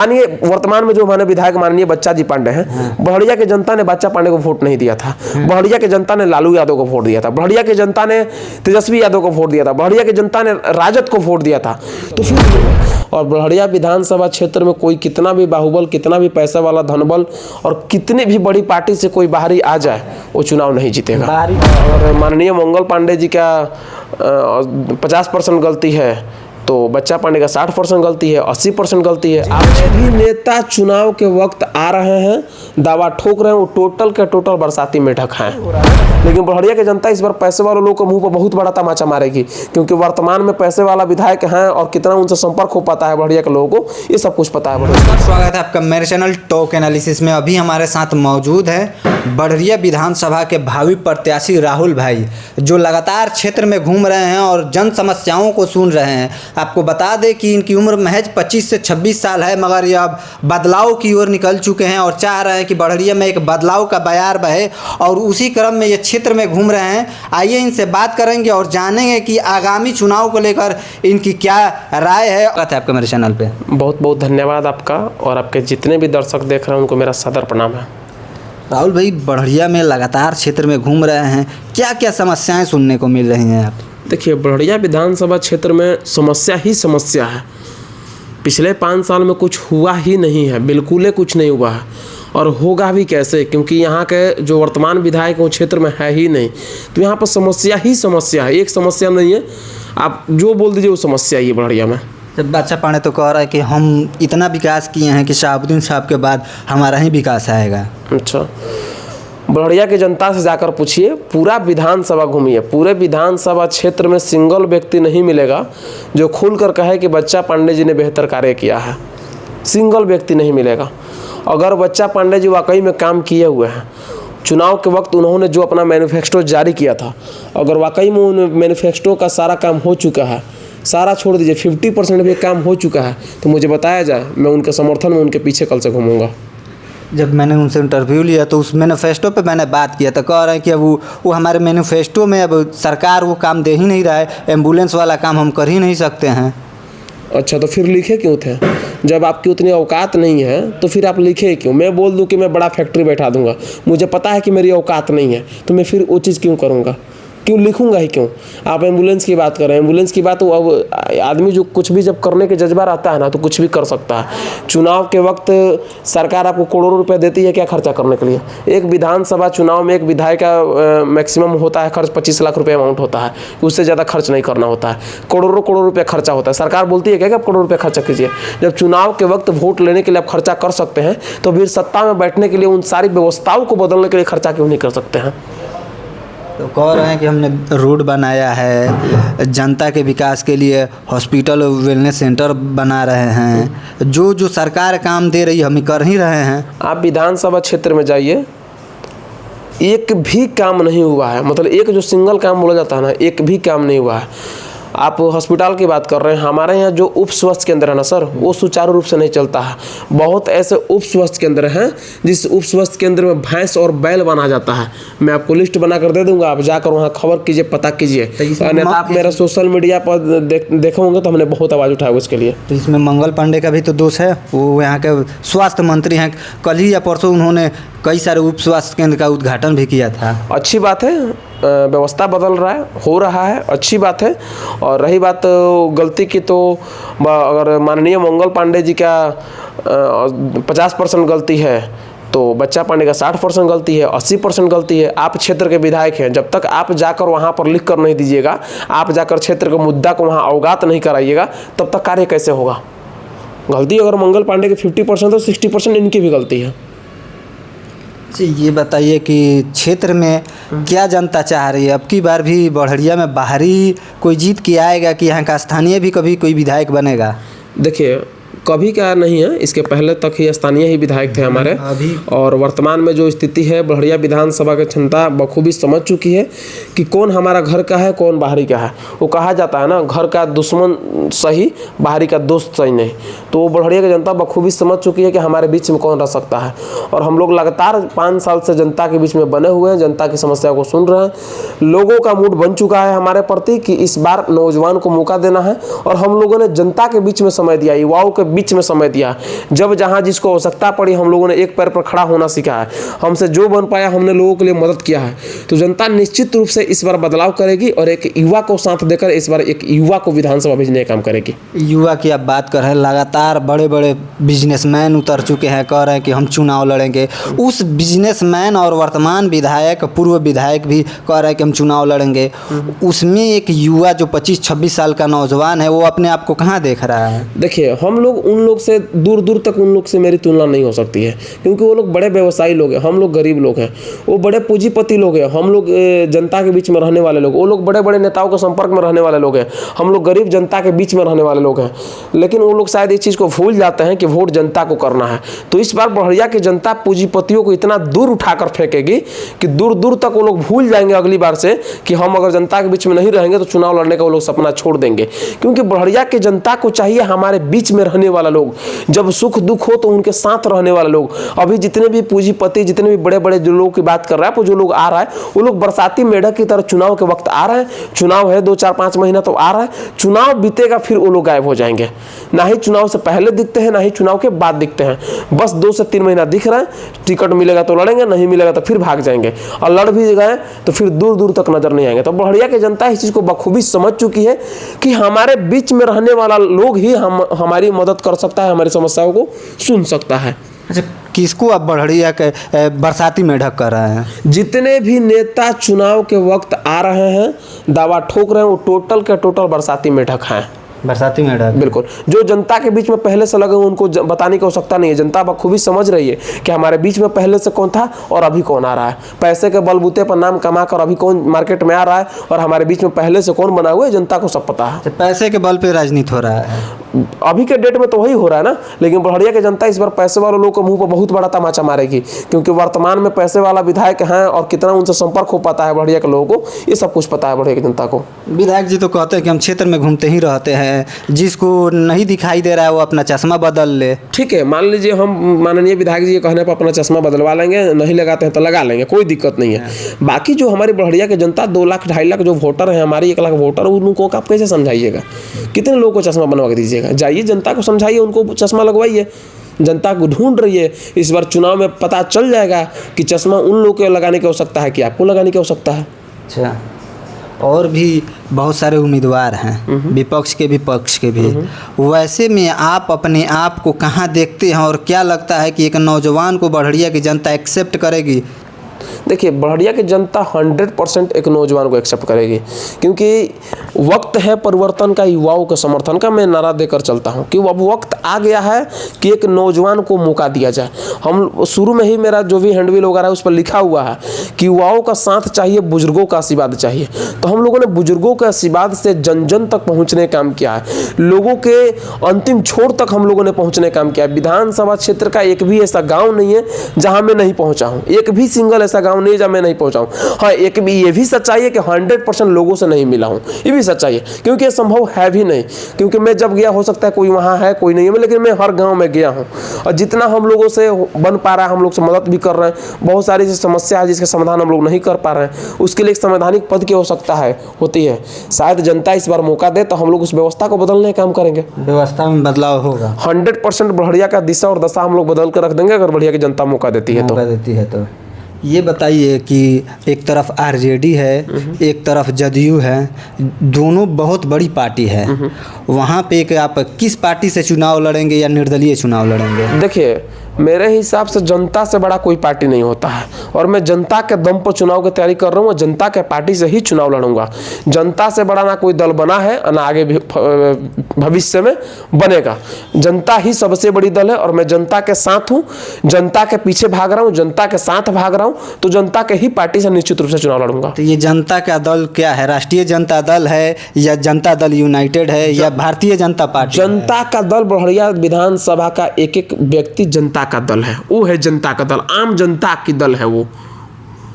माननीय वर्तमान में जो हमारे विधायक माननीय बच्चा जी पांडे हैं, बड़हरिया की जनता ने बच्चा पांडे को वोट नहीं दिया था। बड़हरिया की जनता ने लालू यादव को वोट दिया था। बड़हरिया की जनता ने तेजस्वी यादव को वोट दिया था। बड़हरिया की जनता ने राजद को वोट दिया था। तो फिर और बड़हरिया विधानसभा क्षेत्र में कोई कितना भी बाहुबल, कितना भी पैसा वाला धनबल और कितनी भी बड़ी पार्टी से कोई बाहरी आ जाए, वो चुनाव नहीं जीतेगा। और माननीय मंगल पांडे जी का 50% गलती है तो बच्चा पांडे का 60% गलती है, 80% गलती है। आप भी नेता चुनाव के वक्त आ रहे हैं, दावा ठोक रहे हैं, वो टोटल के टोटल बरसाती मेढक हैं। लेकिन बड़हरिया की जनता इस बार पैसे वाले लोगों को मुंह पर बहुत बड़ा तमाचा मारेगी, क्योंकि वर्तमान में पैसे वाला विधायक हैं और कितना उनसे संपर्क हो पाता है बड़हरिया के लोगों को, ये सब कुछ पता है। स्वागत है आपका मेरे चैनल टॉक एनालिसिस में। अभी हमारे साथ मौजूद है बड़हरिया विधानसभा के भावी प्रत्याशी राहुल भाई, जो लगातार क्षेत्र में घूम रहे हैं और जन समस्याओं को सुन रहे हैं। आपको बता दें कि इनकी उम्र महज 25 से 26 साल है, मगर ये अब बदलाव की ओर निकल चुके हैं और चाह रहे हैं कि बड़हरिया में एक बदलाव का बयार बहे, और उसी क्रम में ये क्षेत्र में घूम रहे हैं। आइए इनसे बात करेंगे और जानेंगे कि आगामी चुनाव को लेकर इनकी क्या राय है। आपका मेरे चैनल पे बहुत बहुत धन्यवाद आपका, और आपके जितने भी दर्शक देख रहे हैं उनको मेरा सदर प्रणाम है। राहुल भाई, बड़हरिया में लगातार क्षेत्र में घूम रहे हैं, क्या क्या समस्याएं सुनने को मिल रही हैं आप? देखिए, बड़हरिया विधानसभा क्षेत्र में समस्या ही समस्या है। पिछले 5 साल में कुछ हुआ ही नहीं है, बिल्कुल कुछ नहीं हुआ है, और होगा भी कैसे, क्योंकि यहाँ के जो वर्तमान विधायक वो क्षेत्र में है ही नहीं। तो यहाँ पर समस्या ही समस्या है, एक समस्या नहीं है। आप जो बोल दीजिए वो समस्या ही है बड़हरिया में। जब बच्चा पांडे तो कह रहा है कि हम इतना विकास किए हैं कि शहाबुद्दीन साहब के बाद हमारा ही विकास आएगा। अच्छा, बड़हरिया की जनता से जाकर पूछिए, पूरा विधानसभा घूमिए, पूरे विधानसभा क्षेत्र में सिंगल व्यक्ति नहीं मिलेगा जो खुलकर कहे कि बच्चा पांडे जी ने बेहतर कार्य किया है। सिंगल व्यक्ति नहीं मिलेगा। अगर बच्चा पांडे जी वाकई में काम किए हुए हैं, चुनाव के वक्त उन्होंने जो अपना मैनिफेस्टो जारी किया था, अगर वाकई में उन मैनिफेस्टो का सारा काम हो चुका है, सारा छोड़ दीजिए 50% भी काम हो चुका है, तो मुझे बताया जाए, मैं उनके समर्थन में उनके पीछे कल से घूमूंगा। जब मैंने उनसे इंटरव्यू लिया तो उस मैनिफेस्टो पे मैंने बात किया था, कह रहे हैं कि अब वो हमारे मैनिफेस्टो में अब सरकार वो काम दे ही नहीं रहा है, एम्बुलेंस वाला काम हम कर ही नहीं सकते हैं। अच्छा, तो फिर लिखे क्यों थे? जब आपकी उतनी औकात नहीं है तो फिर आप लिखे क्यों? मैं बोल दूं कि मैं बड़ा फैक्ट्री बैठा दूंगा, मुझे पता है कि मेरी औकात नहीं है, तो मैं फिर वो चीज़ क्यों करूँगा? क्यों लिखूंगा ही क्यों? आप एम्बुलेंस की बात करें, एम्बुलेंस की बात, तो अब आदमी जो कुछ भी जब करने के जज्बा रहता है ना, तो कुछ भी कर सकता है। चुनाव के वक्त सरकार आपको करोड़ों रुपए देती है क्या खर्चा करने के लिए? एक विधानसभा चुनाव में एक विधायक का मैक्सिमम होता है खर्च 25 लाख रुपये अमाउंट होता है, उससे ज़्यादा खर्च नहीं करना होता है। करोड़ों रुपये खर्चा होता है। सरकार बोलती है क्या कि आप करोड़ों रुपये खर्चा कीजिए? जब चुनाव के वक्त वोट लेने के लिए आप खर्चा कर सकते हैं, तो फिर सत्ता में बैठने के लिए उन सारी व्यवस्थाओं को बदलने के लिए खर्चा क्यों नहीं कर सकते हैं? तो कह रहे हैं कि हमने रोड बनाया है, जनता के विकास के लिए हॉस्पिटल और वेलनेस सेंटर बना रहे हैं, जो सरकार काम दे रही है हम कर ही रहे हैं। आप विधानसभा क्षेत्र में जाइए, एक भी काम नहीं हुआ है। मतलब एक जो सिंगल काम बोला जाता है ना, एक भी काम नहीं हुआ है। आप हॉस्पिटल की बात कर रहे हैं, हमारे यहाँ जो उप स्वास्थ्य केंद्र है ना सर, वो सुचारू रूप से नहीं चलता है। बहुत ऐसे उप स्वास्थ्य केंद्र हैं जिस उप स्वास्थ्य केंद्र में भैंस और बैल बना जाता है। मैं आपको लिस्ट बना कर दे दूंगा, आप जाकर वहाँ खबर कीजिए, पता कीजिए। अन्यथा आप मेरा सोशल मीडिया पर देखे होंगे तो हमने बहुत आवाज़ उठाया उसके लिए। तो इसमें मंगल पांडे का भी तो दोष है, वो यहाँ के स्वास्थ्य मंत्री हैं। कल ही या परसों उन्होंने कई सारे उप स्वास्थ्य केंद्र का उद्घाटन भी किया था। अच्छी बात है, व्यवस्था बदल रहा है, हो रहा है, अच्छी बात है। और रही बात गलती की, तो अगर माननीय मंगल पांडे जी का 50% गलती है तो बच्चा पांडे का 60% गलती है, 80% गलती है। आप क्षेत्र के विधायक हैं, जब तक आप जाकर वहाँ पर लिख कर नहीं दीजिएगा, आप जाकर क्षेत्र के मुद्दा को वहाँ अवगत नहीं कराइएगा, तब तक कार्य कैसे होगा? गलती अगर मंगल पांडे की 50% तो 60% इनकी भी गलती है। जी, ये बताइए कि क्षेत्र में क्या जनता चाह रही है? अब की बार भी बड़हरिया में बाहरी कोई जीत के आएगा कि यहाँ का स्थानीय भी कभी कोई विधायक बनेगा? देखिए, कभी का नहीं है, इसके पहले तक ही स्थानीय ही विधायक थे हमारे। और वर्तमान में जो स्थिति है, बड़हरिया विधानसभा की जनता बखूबी समझ चुकी है कि कौन हमारा घर का है, कौन बाहरी का है। वो कहा जाता है ना, घर का दुश्मन सही, बाहरी का दोस्त सही नहीं। तो बड़हरिया की जनता बखूबी समझ चुकी है कि हमारे बीच में कौन रह सकता है। और हम लोग लगातार 5 साल से जनता के बीच में बने हुए हैं, जनता की समस्या को सुन रहे हैं। लोगों का मूड बन चुका है हमारे प्रति कि इस बार नौजवान को मौका देना है, और हम लोगों ने जनता के बीच में समय दिया, युवाओं के के बीच में समय दिया है। जब जहाँ जिसको आवश्यकता पड़ी हम लोगों ने एक पैर पर खड़ा होना सीखा है, हमसे जो बन पाया हमने लोगों के लिए मदद किया है। तो जनता निश्चित रूप से इस बार बदलाव करेगी और एक युवा को साथ देकर इस बार एक युवा को विधानसभा भेजने का काम करेगी। युवा की आप बात कर रहे हैं, लगातार बड़े बड़े बिजनेसमैन उतर चुके हैं, कह रहे हैं कि हम चुनाव लड़ेंगे। उस बिजनेसमैन और वर्तमान विधायक, पूर्व विधायक भी कह रहे हैं कि हम चुनाव लड़ेंगे। उसमें एक युवा जो 25-26 साल का नौजवान है, वो अपने आप को कहाँ देख रहा है? देखिए, हम लोग उन लोग से दूर दूर तक उन लोग से मेरी तुलना नहीं हो सकती है, क्योंकि वो लोग बड़े व्यवसायी लोग हैं, हम लोग गरीब लोग हैं। वो बड़े पूंजीपति लोग हैं, हम लोग जनता के बीच में रहने वाले लोग। वो लोग बड़े बड़े नेताओं के संपर्क में रहने वाले लोग हैं, हम लोग गरीब जनता के बीच में रहने वाले लोग हैं। लेकिन वो लोग शायद इस चीज़ को भूल जाते हैं कि वोट जनता को करना है। तो इस बार बड़हरिया की जनता पूंजीपतियों को इतना दूर उठाकर फेंकेगी कि दूर दूर तक वो लोग भूल जाएंगे अगली बार से कि हम अगर जनता के बीच में नहीं रहेंगे तो चुनाव लड़ने का वो लोग सपना छोड़ देंगे। क्योंकि बड़हरिया की जनता को चाहिए हमारे बीच में रहने वाला लोग, जब सुख दुख हो तो उनके साथ रहने वाले लोग। अभी जितने भी पूंजीपति, जितने भी बड़े बड़े जो लोगों की बात कर रहा है, जो लोग आ रहा है, वो लोग बरसाती मेढक की तरह चुनाव के वक्त आ रहे हैं। चुनाव है 2-4-5 महीना तो आ रहा है, चुनाव बीतेगा फिर वो लोग गायब हो जाएंगे। ना ही चुनाव से पहले दिखते हैं, ना ही चुनाव के बाद दिखते हैं। बस 2 से 3 महीना दिख रहा है, टिकट मिलेगा तो लड़ेंगे, नहीं मिलेगा तो फिर भाग जाएंगे, और लड़ भी गए तो फिर दूर दूर तक नजर नहीं आएंगे। तो बड़हरिया की जनता इस चीज को बखूबी समझ चुकी है कि हमारे बीच में रहने वाला लोग ही हमारी मदद कर सकता है, हमारी समस्याओं को सुन सकता है। अच्छा, किसको आप बड़हरिया के बरसाती मेढक कर रहे हैं? जितने भी नेता चुनाव के वक्त आ रहे हैं, दावा ठोक रहे हैं, वो टोटल के टोटल बरसाती मेढक हैं। बरसाती मेढक, बिल्कुल। जो जनता के बीच में पहले से लगे उनको बताने की आवश्यकता नहीं है। जनता बखूबी समझ रही है कि हमारे बीच में पहले से कौन था और अभी कौन आ रहा है। पैसे के बलबूते पर नाम कमा कर अभी कौन मार्केट में आ रहा है और हमारे बीच में पहले से कौन बना हुआ है, जनता को सब पता है। पैसे के बल पे राजनीति हो रहा है अभी के डेट में तो वही हो रहा है ना। लेकिन बड़हरिया की जनता इस बार पैसे वाले लोगों के मुंह पर बहुत बड़ा तमाचा मारेगी, क्योंकि वर्तमान में पैसे वाला विधायक हैं और कितना उनसे संपर्क हो पाता है बड़हरिया के लोगों को, ये सब कुछ पता है बड़हरिया की जनता को। विधायक जी तो कहते हैं कि हम क्षेत्र में घूमते ही रहते हैं, जिसको नहीं दिखाई दे रहा है वो अपना चश्मा बदल ले। ठीक है, मान लीजिए हम माननीय विधायक जी के कहने पर अपना चश्मा बदलवा लेंगे, नहीं लगाते हैं तो लगा लेंगे, कोई दिक्कत नहीं है। बाकी जो हमारी बड़हरिया की जनता 2 लाख 2.5 लाख जो वोटर है, हमारी 1 लाख वोटर, उनको आप कैसे समझाइएगा? कितने लोगों को चश्मा बनवा के दीजिएगा? जाइए जनता को समझाइए, उनको चश्मा लगवाइए। जनता को ढूंढ रही है, इस बार चुनाव में पता चल जाएगा कि चश्मा उन लोगों को लगाने की आवश्यकता है कि आपको लगाने की आवश्यकता है। अच्छा, और भी बहुत सारे उम्मीदवार हैं, विपक्ष के भी पक्ष के भी। वैसे में आप अपने आप को कहाँ देखते हैं और क्या लगता है कि एक नौजवान को बड़हरिया की जनता एक्सेप्ट करेगी? देखिए, बड़हरिया की जनता 100% एक नौजवान को एक्सेप्ट करेगी, क्योंकि वक्त है परिवर्तन का, युवाओं के समर्थन का। मैं नारा देकर चलता हूं कि अब वक्त आ गया है कि एक नौजवान को मौका दिया जाए। हम शुरू में ही मेरा जो भी हैंडबिल वगैरह है उस पर लिखा हुआ है कि युवाओं का साथ चाहिए, बुजुर्गों का आशीर्वाद चाहिए। तो हम लोगों ने बुजुर्गों के आशीर्वाद से जन जन तक पहुंचने का काम किया है, लोगों के अंतिम छोर तक हम लोगों ने पहुंचने का काम किया है। विधानसभा क्षेत्र का एक भी ऐसा गाँव नहीं है जहाँ मैं नहीं पहुँचा हूँ, एक भी सिंगल ऐसा गाँव नहीं जहाँ मैं नहीं पहुंचा हूं। हाँ, एक भी ये भी सच्चाई है कि 100% लोगों से नहीं मिला हूं, ये भी सच्चाई है, क्योंकि ये संभव है भी नहीं। क्योंकि मैं जब गया, हो सकता है कोई वहां है कोई नहीं है, लेकिन मैं हर गांव में गया हूं और जितना हम लोगों से बन पा रहा है हम लोग से मदद भी कर रहे हैं। बहुत सारी समस्या है जिसका समाधान हम लोग नहीं कर पा रहे हैं, उसके लिए एक संवैधानिक पद की आवश्यकता होती है। शायद जनता इस बार मौका दे तो हम लोग उस व्यवस्था को बदलने का काम करेंगे। व्यवस्था में बदलाव होगा 100%। बड़हरिया का दिशा और दशा हम लोग बदल कर रख देंगे अगर बड़हरिया की जनता मौका देती है तो। ये बताइए कि एक तरफ आरजेडी है, एक तरफ जदयू है, दोनों बहुत बड़ी पार्टी है। वहाँ पे कि आप किस पार्टी से चुनाव लड़ेंगे या निर्दलीय चुनाव लड़ेंगे? देखिए, मेरे हिसाब से जनता से बड़ा कोई पार्टी नहीं होता है और मैं जनता के दम पर चुनाव की तैयारी कर रहा हूँ। जनता के पार्टी से ही चुनाव लड़ूंगा। जनता से बड़ा ना कोई दल बना है और ना आगे भी भविष्य में बनेगा। जनता ही सबसे बड़ी दल है और मैं जनता के साथ हूँ, जनता के पीछे भाग रहा हूँ, जनता के साथ भाग रहा हूँ। तो जनता के ही पार्टी से निश्चित रूप से चुनाव लड़ूंगा। तो ये जनता का दल क्या है? राष्ट्रीय जनता दल है या जनता दल यूनाइटेड है या भारतीय जनता पार्टी? जनता का दल बड़हरिया विधानसभा का एक एक व्यक्ति जनता का दल है, वो है जनता का दल, आम जनता की दल है वो।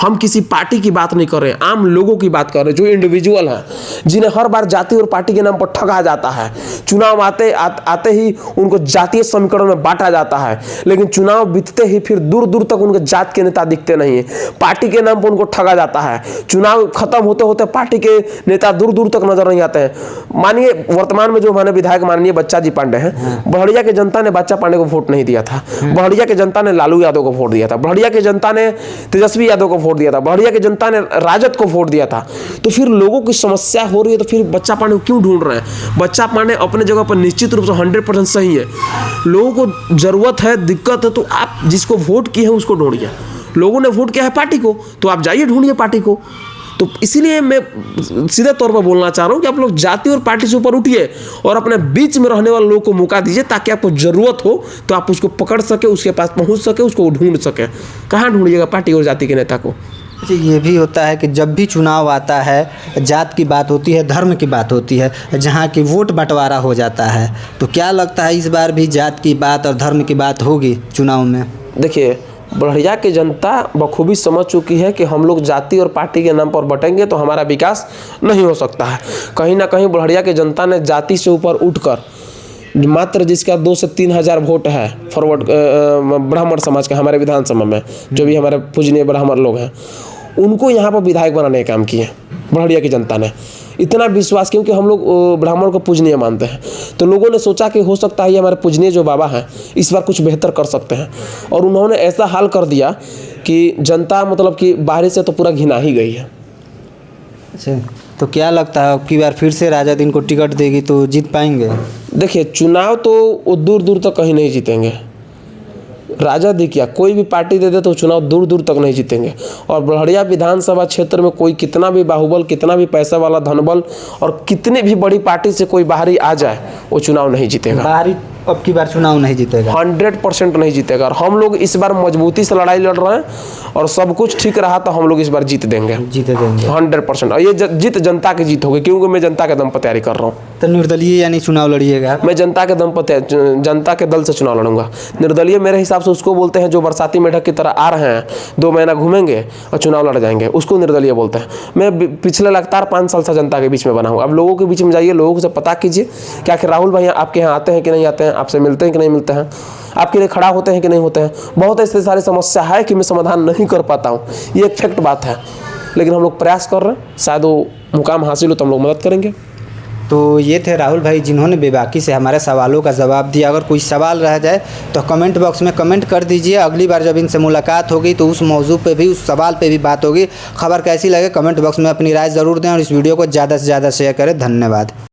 हम किसी पार्टी की बात नहीं कर रहे हैं, आम लोगों की बात कर रहे हैं जो इंडिविजुअल हैं, जिन्हें हर बार जाति और पार्टी के नाम पर ठगा जाता है। चुनाव आते ही उनको जातीय समीकरण में बांटा जाता है, लेकिन चुनाव बीतते ही फिर दूर दूर तक उनके जात के नेता दिखते नहीं है। पार्टी के नाम पर उनको ठगा जाता है। चुनाव खत्म होते होते पार्टी के नेता दूर दूर तक नजर नहीं आते हैं। मानिए वर्तमान में जो हमारे विधायक माननीय बच्चा जी पांडे हैं, बड़हरिया की जनता ने बच्चा पांडे को वोट नहीं दिया था। बड़हरिया की जनता ने लालू यादव को वोट दिया था। बड़हरिया की जनता ने तेजस्वी यादव को वोट दिया था। बड़हरिया की जनता ने राजद को वोट दिया था। तो फिर लोगों की समस्या हो रही है, तो फिर बच्चा पांडे को क्यों ढूंढ रहे हैं? बच्चा पांडे अपने जगह पर निश्चित रूप से 100% सही है। लोगों को जरूरत है, दिक्कत है, तो आप जिसको वोट किए हैं उसको ढूंढिए। लोगों ने वोट किया है पार्टी को, तो आप जाइए ढूंढिए पार्टी को। तो इसीलिए मैं सीधे तौर पर बोलना चाह रहा हूं कि आप लोग जाति और पार्टी से ऊपर उठिए और अपने बीच में रहने वाले लोगों को मौका दीजिए, ताकि आपको जरूरत हो तो आप उसको पकड़ सके, उसके पास पहुंच सके, उसको ढूंढ सके। कहाँ ढूंढिएगा पार्टी और जाति के नेता को? अच्छा, ये भी होता है कि जब भी चुनाव आता है, जात की बात होती है, धर्म की बात होती है, जहाँ की वोट बंटवारा हो जाता है, तो क्या लगता है इस बार भी जात की बात और धर्म की बात होगी चुनाव में? देखिए, बड़हरिया की जनता बखूबी समझ चुकी है कि हम लोग जाति और पार्टी के नाम पर बटेंगे तो हमारा विकास नहीं हो सकता है। कहीं ना कहीं बड़हरिया की जनता ने जाति से ऊपर उठकर, मात्र जिसका 2 से 3 हज़ार वोट है फॉरवर्ड ब्राह्मण समाज का हमारे विधानसभा में, जो भी हमारे पूजनीय ब्राह्मण लोग हैं, उनको यहाँ पर विधायक बनाने का काम किए बड़हरिया की जनता ने। इतना विश्वास, क्योंकि हम लोग ब्राह्मण को पूजनीय मानते हैं, तो लोगों ने सोचा कि हो सकता है ये हमारे पूजनीय जो बाबा हैं इस बार कुछ बेहतर कर सकते हैं, और उन्होंने ऐसा हाल कर दिया कि जनता मतलब कि बाहर से तो पूरा घिना ही गई है। अच्छा, तो क्या लगता है अब की बार फिर से राजद इनको टिकट देगी तो जीत पाएंगे? देखिए, चुनाव तो वो दूर दूर तक कहीं नहीं जीतेंगे। राजद ही क्या, कोई भी पार्टी दे दे तो चुनाव दूर दूर तक नहीं जीतेंगे। और बड़हरिया विधानसभा क्षेत्र में कोई कितना भी बाहुबल, कितना भी पैसा वाला धनबल और कितनी भी बड़ी पार्टी से कोई बाहरी आ जाए, वो चुनाव नहीं जीतेगा। बाहरी अब की बार चुनाव नहीं जीतेगा, 100% नहीं जीतेगा। और हम लोग इस बार मजबूती से लड़ाई लड़ रहे हैं, और सब कुछ ठीक रहा तो हम लोग इस बार जीत देंगे, जीते देंगे 100%। और ये जीत जनता की जीत होगी, क्योंकि मैं जनता के दम पर तैयारी कर रहा हूँ। तो निर्दलीय यानी चुनाव लड़िएगा? मैं जनता के दम पर, जनता के दल से चुनाव लड़ूंगा। निर्दलीय मेरे हिसाब से उसको बोलते हैं जो बरसाती मेढक की तरह आ रहे हैं, 2 महीना घूमेंगे और चुनाव लड़ जाएंगे, उसको निर्दलीय बोलते हैं। मैं पिछले लगातार 5 साल से जनता के बीच में बना हूँ। अब लोगों के बीच में जाइए, लोगों से पता कीजिए कि आखिर राहुल भाई आपके यहाँ आते हैं कि नहीं आते हैं, आपसे मिलते हैं कि नहीं मिलते हैं, आपके लिए खड़ा होते हैं कि नहीं होते हैं। बहुत ऐसी सारी समस्या है कि मैं समाधान नहीं कर पाता हूँ, ये एक फैक्ट बात है, लेकिन हम लोग प्रयास कर रहे हैं। शायद वो मुकाम हासिल हो तो हम लोग मदद करेंगे। तो ये थे राहुल भाई, जिन्होंने बेबाकी से हमारे सवालों का जवाब दिया। अगर कोई सवाल रह जाए तो कमेंट बॉक्स में कमेंट कर दीजिए। अगली बार जब इनसे मुलाकात होगी तो उस मौजू पे भी, उस सवाल पे भी बात होगी। खबर कैसी लगे कमेंट बॉक्स में अपनी राय ज़रूर दें, और इस वीडियो को ज़्यादा से ज़्यादा शेयर करें। धन्यवाद।